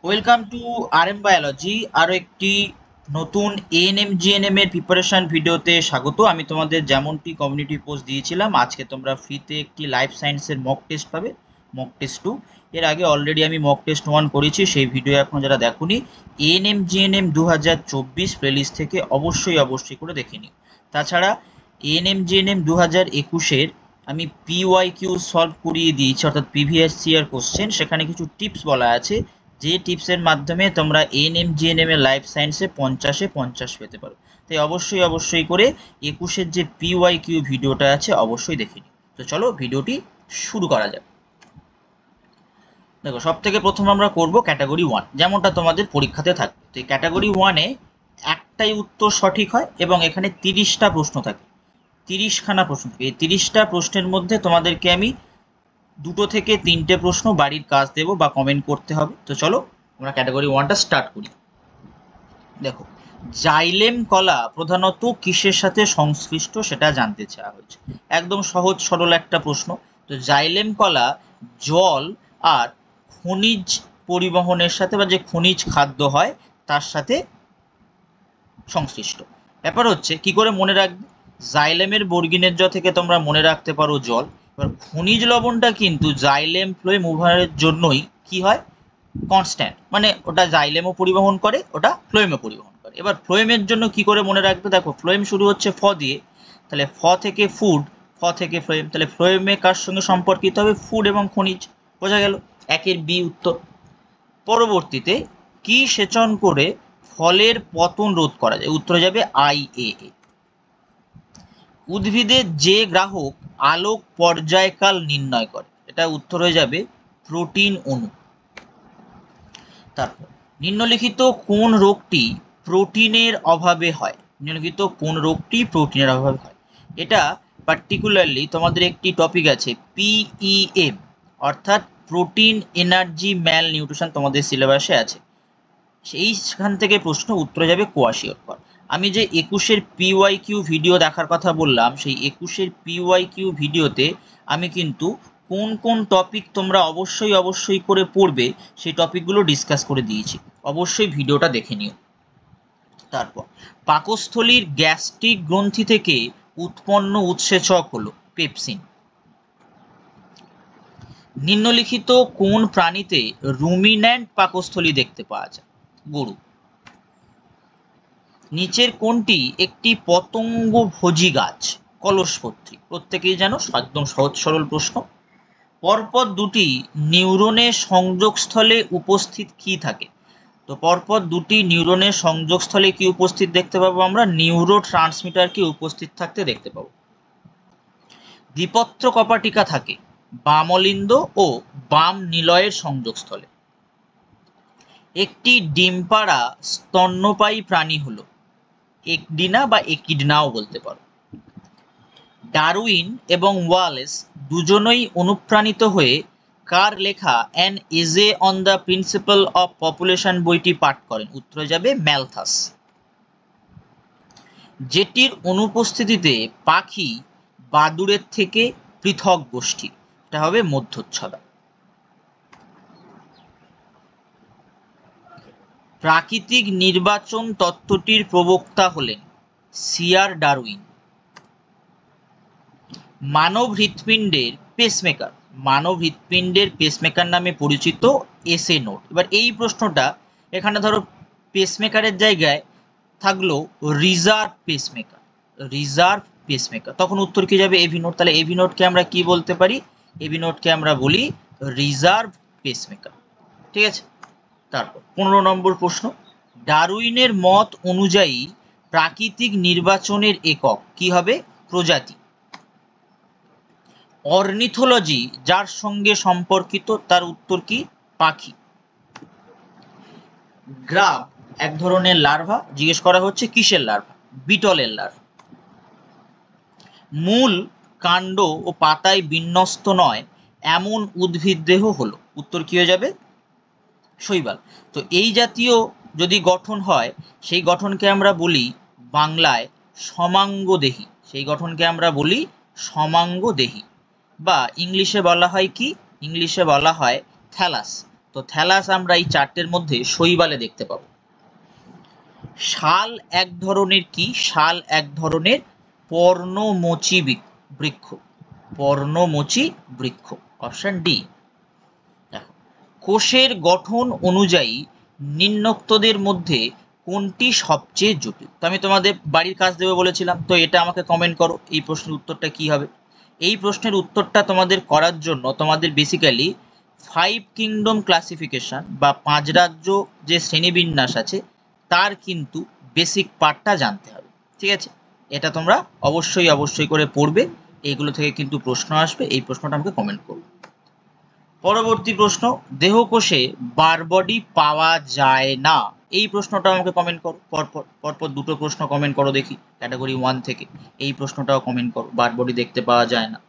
Welcome to RM biology. আরও একটি নতুন এএনএম জিএনএম এর প্রিপারেশন ভিডিওতে স্বাগত। আমি তোমাদের যেমনটি কমিউনিটি পোস্ট দিয়েছিলাম, আজকে তোমরা ফ্রিতে একটি লাইফ সায়েন্সের মক টেস্ট পাবে, মক টেস্ট 2। এর আগে অলরেডি আমি মক টেস্ট 1 করেছি, সেই ভিডিও এখন যারা দেখোনি এএনএম জিএনএম 2024 প্লেলিস্ট থেকে অবশ্যই করে দেখে নিও। তাছাড়া এএনএম জিএনএম 2021-এর আমি পিওয়াইকিউ সলভ করিয়ে দিয়েছি, অর্থাৎ প্রিভিয়াস ইয়ার কোশ্চেন। সেখানে কিছু টিপস বলা আছে, যে টিপসের মাধ্যমে তোমরা এএনএম জিএনএম এর লাইফ সায়েন্সে 50-এ 50 পেতে পারো। তাই অবশ্যই করে 21-এর যে পিওয়াইকিউ ভিডিওটা আছে অবশ্যই দেখে নিও। তো চলো ভিডিওটি শুরু করা যাক। দেখো, সব থেকে প্রথম আমরা করব ক্যাটাগরি 1, যেমনটা তোমাদের পরীক্ষাতে থাকবে। তো এই ক্যাটাগরি 1-এ একটাই উত্তর সঠিক হয় এবং এখানে 30টা প্রশ্ন থাকে, 30খানা প্রশ্ন থাকে। এই 30টা প্রশ্নের মধ্যে তোমাদেরকে আমি 2 থেকে 3টে প্রশ্ন বাড়ির কাজ দেবো বা কমেন্ট করতে হবে। তো চলো আমরা ক্যাটাগরি 1টা স্টার্ট করি। দেখো, জাইলেম কলা প্রধানত কিসের সাথে সংশ্লিষ্ট সেটা জানতে চাওয়া হয়েছে। একদম সহজ সরল একটা প্রশ্ন। তো জাইলেম কলা জল আর খনিজ পরিবহনের সাথে, বা যে খনিজ খাদ্য হয় তার সাথে সংশ্লিষ্ট। ব্যাপার হচ্ছে কি করে মনে রাখবে, জাইলেমের বর্গিনের জ থেকে তোমরা মনে রাখতে পারো জল। এবার খনিজ লবণটা কিন্তু জাইলেম ফ্লোয়েম উভয়ের জন্যই কি হয়, কনস্ট্যান্ট, মানে ওটা জাইলেমও পরিবহন করে, ওটা ফ্লোয়েমও পরিবহন করে। এবার ফ্লোয়েমের জন্য কি করে মনে রাখবে, দেখো ফ্লোয়েম শুরু হচ্ছে ফ দিয়ে, তাহলে ফ থেকে ফুড, ফ থেকে ফ্লোয়েম, তাহলে ফ্লোয়েমে কার সঙ্গে সম্পর্কিত হবে, ফুড এবং খনিজ। বোঝা গেল, একের বি উত্তর। পরবর্তীতে কি সেচন করে ফলের পতন রোধ করা যায়, উত্তরে যাবে IAA। উদ্ভিদের যে গ্রাহক আলোক পর্যায়কাল নির্ণয় করে, এটা উত্তর হয়ে যাবে প্রোটিন অণু। তারপর নিম্নলিখিত কোন রোগটি প্রোটিনের অভাবে হয়, নিম্নলিখিত কোন রোগটি প্রোটিনের অভাবে হয়। এটা পার্টিকুলারলি তোমাদের একটি টপিক আছে PEM, অর্থাৎ প্রোটিন এনার্জি ম্যাল নিউট্রিশন, তোমাদের সিলেবাসে আছে। সেইখান থেকে প্রশ্ন, উত্তরে যাবে কোয়াশিওর। আমি যে 21-এর PYQ ভিডিও দেখার কথা বললাম, সেই 21-এর PYQ ভিডিওতে আমি কিন্তু কোন কোন টপিক তোমরা অবশ্যই করে পড়বে সেই টপিকগুলো ডিসকাস করে দিয়েছি, অবশ্যই ভিডিওটা দেখে নিও। তারপর পাকস্থলীর গ্যাস্ট্রিক গ্রন্থি থেকে উৎপন্ন উৎসেচক হলো পেপসিন। নিম্নলিখিত কোন প্রাণীতে রুমিন্যান্ট পাকস্থলী দেখতে পাওয়া যায়, গরু। নিচের কোনটি একটি পতঙ্গভোজী গাছ, কলসপত্রী। প্রত্যেকেই জানো, একদম সহজ সরল প্রশ্ন। পরপর দুটি নিউরনের সংযোগস্থলে উপস্থিত কি থাকে, তো পরপর দুটি নিউরনের সংযোগস্থলে কি উপস্থিত দেখতে পাবো, আমরা নিউরো ট্রান্সমিটার কি উপস্থিত থাকতে দেখতে পাবো। দ্বিপত্র কপাটিকা থাকে বাম অলিন্দ ও বাম নিলয়ের সংযোগস্থলে। একটি ডিম পাড়া স্তন্যপায়ী প্রাণী হলো একডিনা বা একিডনাও বলতে পারো। ডারউইন এবং ওয়ালেস দুজনেই অনুপ্রাণিত হয়ে কার লেখা an essay on the principal of population বইটি পাঠ করেন, উত্তরে যাবে ম্যালথাস। যেটির অনুপস্থিতিতে পাখি বাদুড়ের থেকে পৃথক গোষ্ঠী, এটা হবে মধ্যচ্ছদা। প্রাকৃতিক নির্বাচন তত্ত্বটির প্রবক্তা হলেন সিআর ডারউইন। মানব হৃৎপিণ্ডের পেসমেকার, মানব হৃৎপিণ্ডের পেসমেকার নামে পরিচিত এসএ নোট। এবার এই প্রশ্নটা, এখানে ধরো পেসমেকারের জায়গায় থাকলো রিজার্ভ পেসমেকার, রিজার্ভ পেসমেকার, তখন উত্তর কি যাবে, এভি নোট। তাহলে এভি নোটকে আমরা কি বলতে পারি, এভি নোটকে আমরা বলি রিজার্ভ পেসমেকার। ঠিক আছে। তারপর 15 নম্বর প্রশ্ন, ডারউইনের মত অনুযায়ী প্রাকৃতিক নির্বাচনের একক কি হবে, প্রজাতি। অর্নিথোলজি যার সঙ্গে সম্পর্কিত, তার উত্তর কি, পাখি। গ্রাব এক ধরনের লার্ভা, জিজ্ঞেস করা হচ্ছে কিসের লার্ভা, বিটলের লার্ভা। মূল, কাণ্ড ও পাতায় বিন্যস্ত নয় এমন উদ্ভিদ দেহ হলো, উত্তর কি হয়ে যাবে, শৈবাল। তো এই জাতীয় যদি গঠন হয়, সেই গঠনকে আমরা বলি বাংলায় সমাঙ্গদেহী, সেই গঠনকে আমরা বলি সমাঙ্গদেহী, বা ইংলিশে বলা হয় কি, ইংলিশে বলা হয় থ্যালাস। তো তো থ্যালাস আমরা এই চারটের মধ্যে শৈবালে দেখতে পাবো। শাল এক ধরনের কি? শাল এক ধরনের পর্ণমোচী বৃক্ষ। পর্ণমোচী বৃক্ষ, অপশন ডি। দেখো, কোষের গঠন অনুযায়ী নিম্নোক্তদের মধ্যে কোনটি সবচেয়ে জটিল? তো আমি তোমাদের বাড়ির কাজ দেবে বলেছিলাম, তো এটা আমাকে কমেন্ট করো, এই প্রশ্নের উত্তরটা কি হবে। এই প্রশ্নের উত্তরটা তোমাদের করার জন্য তোমাদের বেসিক্যালি 5 কিংডম ক্লাসিফিকেশন বা 5 রাজ্য যে শ্রেণীবিন্যাস আছে তার কিন্তু বেসিক পার্টটা জানতে হবে, ঠিক আছে? এটা তোমরা অবশ্যই করে পড়বে, এইগুলো থেকে কিন্তু প্রশ্ন আসবে, এই প্রশ্নটা আমাকে কমেন্ট করো। পরবর্তী প্রশ্ন, দেহকোষে বারবডি পাওয়া যায় না, এই প্রশ্নটা আমাকে কমেন্ট করো। পরপর দুটো প্রশ্ন কমেন্ট করো দেখি ক্যাটাগরি 1 থেকে, এই প্রশ্নটাও কমেন্ট করো, বারবডি দেখতে পাওয়া যায় না।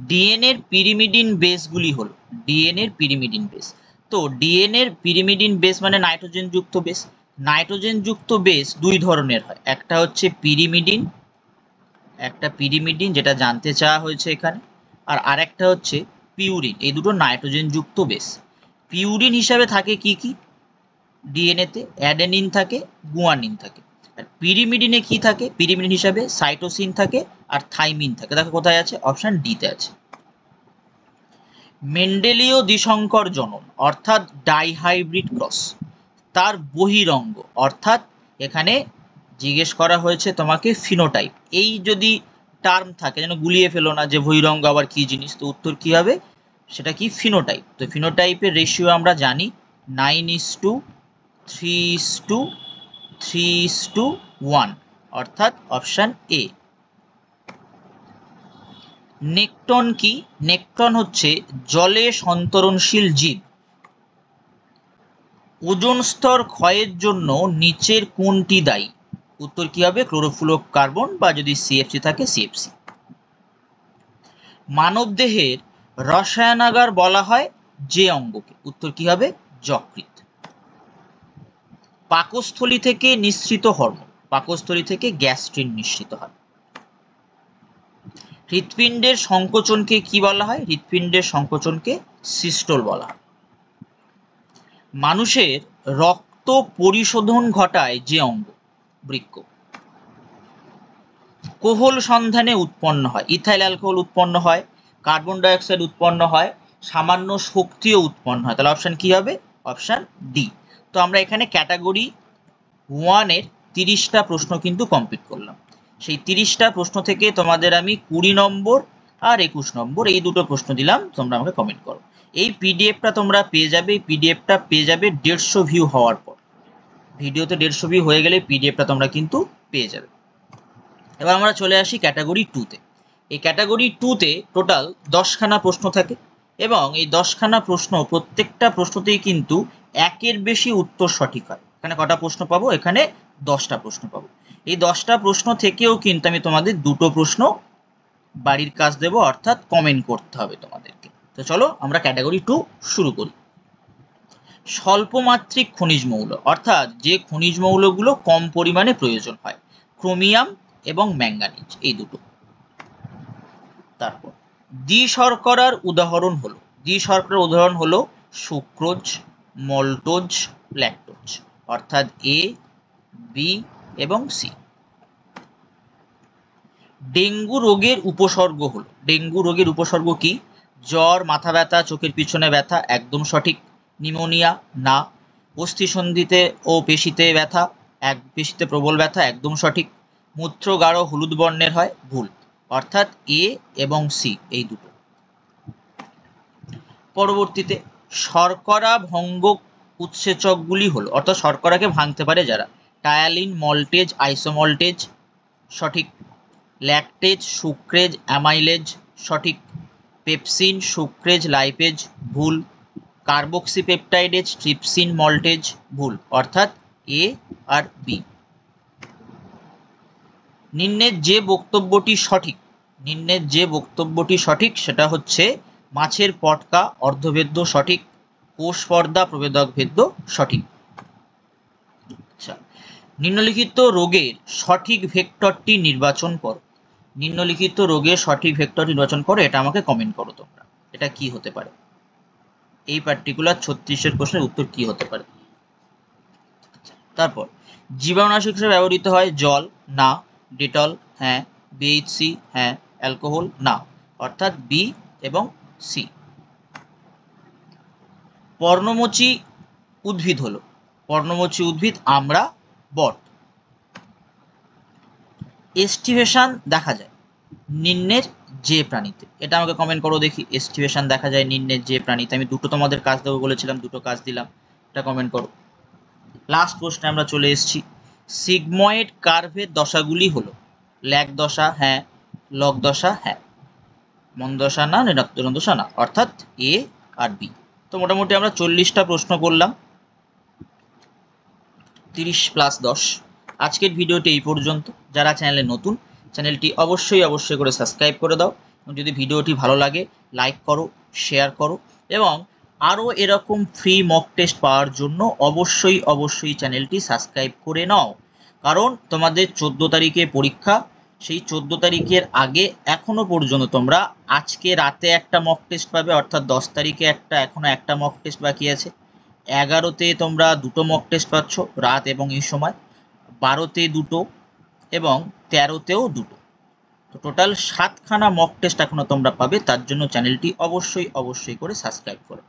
ডিএনএ এর পিরিমিডিন বেসগুলি হলো, ডিএনএ এর পিরিমিডিন বেস। তো ডিএনএ এর পিরিমিডিন বেস মানে নাইট্রোজেন যুক্ত বেস। নাইট্রোজেন যুক্ত বেস দুই ধরনের হয়, একটা হচ্ছে পিরিমিডিন, একটা পিরিমিডিন যেটা জানতে চাওয়া হয়েছে এখানে, আর আরেকটা হচ্ছে পিউরিন। এই দুটো নাইট্রোজেন যুক্ত বেস। পিউরিন হিসাবে থাকে কি কি ডিএনএ তে? অ্যাডেনিন থাকে, গুয়ানিন থাকে। আর পিরিমিডিনে কি থাকে? পিরিমিডিন হিসাবে সাইটোসিন থাকে আর থাইমিন থাকে। দেখো কোথায় আছে, অপশন ডি তে আছে। মেন্ডেলীয় দ্বিসংকর জনন অর্থাৎ ডাইহাইব্রিড ক্রস, তার বহিরঙ্গ অর্থাৎ এখানে জিজ্ঞেস করা হয়েছে তোমাকে ফিনোটাইপ, এই যদি টার্ম থাকে যেন গুলিয়ে ফেলো না যে বহিরঙ্গ আবার কি জিনিস, তো উত্তর কি হবে, সেটা কি ফিনোটাইপ। তো ফিনোটাইপের রেশিও আমরা জানি 9:3:3:1, অর্থাৎ অপশন এ। নেকটন কি? নেকটন হচ্ছে জলে সন্তরণশীল জীব। ওজোন স্তর ক্ষয়ের জন্য নিচের কোনটি দায়ী? উত্তর কি হবে, ক্লোরোফ্লোরোকার্বন বা যদি সিএফসি থাকে সিএফসি। মানবদেহের রসায়নাগার বলা হয় যে অঙ্গকে? উত্তর কি হবে, যকৃৎ। পাকস্থলী থেকে নিঃসৃত হরমোন, পাকস্থলী থেকে গ্যাস্ট্রিন নিঃসৃত হয়। হৃৎপিণ্ডের সংকোচনকে কি বলা হয়? হৃৎপিণ্ডের সংকোচনকে সিস্টোল বলা হয়। মানুষের রক্ত পরিশোধন ঘটায় যে অঙ্গ? বৃক্ক। কোহল সন্ধানে উৎপন্ন হয়, ইথাইল অ্যালকোহল উৎপন্ন হয়, কার্বন ডাইঅক্সাইড উৎপন্ন হয়, সামান্য শক্তিও উৎপন্ন হয়, তাহলে অপশন কি হবে, অপশন ডি। তো আমরা এখানে ক্যাটাগরি 1 এর 30টা প্রশ্ন কিন্তু কমপ্লিট করলাম। সেই 30টা প্রশ্ন থেকে তোমাদের আমি 20 নম্বর আর 21 নম্বর এই দুটো প্রশ্ন দিলাম, তোমরা আমাকে কমেন্ট করো। এই পিডিএফটা তোমরা পেয়ে যাবে, এই পিডিএফটা পেয়ে যাবে 150 ভিউ হওয়ার পর। ভিডিওতে 150 ভিউ হয়ে গেলে পিডিএফটা তোমরা কিন্তু পেয়ে যাবে। এবার আমরা চলে আসি ক্যাটাগরি 2 তে। এই ক্যাটাগরি 2 তে টোটাল 10খানা প্রশ্ন থাকে এবং এই 10খানা প্রশ্ন প্রত্যেকটা প্রশ্নতেই কিন্তু একের বেশি উত্তর সঠিক হয়। এখানে কটা প্রশ্ন পাবো? এখানে 10টা প্রশ্ন পাবো। এই 10টা প্রশ্ন থেকেও কিন্তু আমি তোমাদের দুটো প্রশ্ন বাড়ির কাজ দেবো, অর্থাৎ কমেন্ট করতে হবে তোমাদেরকে। তো চলো আমরা ক্যাটাগরি 2 শুরু করি। স্বল্পমাত্রিক খনিজ মৌল অর্থাৎ যে খনিজ মৌলগুলো কম পরিমাণে প্রয়োজন হয়, ক্রোমিয়াম এবং ম্যাঙ্গানিজ এই দুটো। তারপর দ্বিশর্করার উদাহরণ হলো, দ্বিশর্করার উদাহরণ হলো সুক্রোজ, মল্টোজ, ল্যাকটোজ, অর্থাৎ এ, বি এবং সি। ডেঙ্গু রোগের উপসর্গ হলো, ডেঙ্গু রোগের উপসর্গ কি? জ্বর, মাথা ব্যথা, চোখের পিছনে ব্যথা, একদম সঠিক। নিউমোনিয়া না। অস্থিসন্ধিতে ও পেশিতে ব্যথা, পেশিতে প্রবল ব্যথা, একদম সঠিক। মূত্র গাঢ় হলুদ বর্ণের হয়, ভুল, অর্থাৎ এ এবং সি এই দুটো। পরবর্তীতে শর্করা ভঙ্গক উৎসেচকগুলি হলো, অর্থাৎ শর্করাকে ভাঙতে পারে যারা, টায়ালিন, মল্টেজ, আইসোমল্টেজ, সঠিক। ল্যাকটেজ, সুক্রেজ, অ্যামাইলেজ, সঠিক। পেপসিন, সুক্রেজ, লাইপেজ, ভুল। কার্বক্সিপেপটাইডেজ, ট্রিপসিন, মল্টেজ, ভুল, অর্থাৎ এ আর বি। নিম্নের যে বক্তব্যটি সঠিক, নিম্নের যে বক্তব্যটি সঠিক সেটা হচ্ছে মাছের পটকা অর্ধভেদ্য সঠিক, কোষ পর্দা প্রবেদক ভেদ্য সঠিক। আচ্ছা, নিম্নলিখিত রোগের সঠিক ভেক্টরটি নির্বাচন করো, নিম্নলিখিত রোগের সঠিক ভেক্টর নির্বাচন করো, এটা আমাকে কমেন্ট করো তোমরা, এটা কি হতে পারে। এই পার্টিকুলার 36-এর প্রশ্নের উত্তর কি হতে পারে। তারপর জীবাণুনাশক হিসেবে ব্যবহৃত হয় জল, না। ডেটল, হ্যাঁ। বিএইচসি, হ্যাঁ। অ্যালকোহল, না। অর্থাৎ বি এবং সি। পর্ণমোচী উদ্ভিদ হলো, পর্ণমোচী উদ্ভিদ আমরা, বট। এস্টিভেশন দেখা যায় নিম্নের যে প্রাণীতে, এটা আমাকে কমেন্ট করো দেখি। এস্টিভেশন দেখা যায় নিম্নের যে প্রাণীতে, আমি দুটো তোমাদের কাজ দেবো বলেছিলাম, দুটো কাজ দিলাম, এটা কমেন্ট করো। লাস্ট প্রশ্নে আমরা চলে এসেছি। সিগময়েড কার্ভের দশাগুলি হলো ল্যাগ দশা, হ্যাঁ। লগ দশা, হ্যাঁ। মন দশা না, ঋণাত্মক দশা না। অর্থাৎ এ আর বি। তো মোটামুটি আমরা 40টা প্রশ্ন করলাম, 30+10। আজকের ভিডিওটি এই পর্যন্ত। যারা চ্যানেলে নতুন, চ্যানেলটি অবশ্যই করে সাবস্ক্রাইব করে দাও, এবং যদি ভিডিওটি ভালো লাগে লাইক করো, শেয়ার করো, এবং আরও এরকম ফ্রি মক টেস্ট পাওয়ার জন্য অবশ্যই চ্যানেলটি সাবস্ক্রাইব করে নাও। কারণ তোমাদের 14 তারিখে পরীক্ষা, সেই 14 তারিখের আগে এখনো পর্যন্ত তোমরা আজকে রাতে একটা মক টেস্ট পাবে, অর্থাৎ 10 তারিখে একটা, এখনো একটা মক টেস্ট বাকি আছে। 11তে তোমরা দুটো মক টেস্ট পাচ্ছ রাত এবং এই সময়, 12তে দুটো এবং 13তেও দুটো। তো টোটাল 7খানা মক টেস্ট এখনো তোমরা পাবে। তার জন্য চ্যানেলটি অবশ্যই করে সাবস্ক্রাইব করো।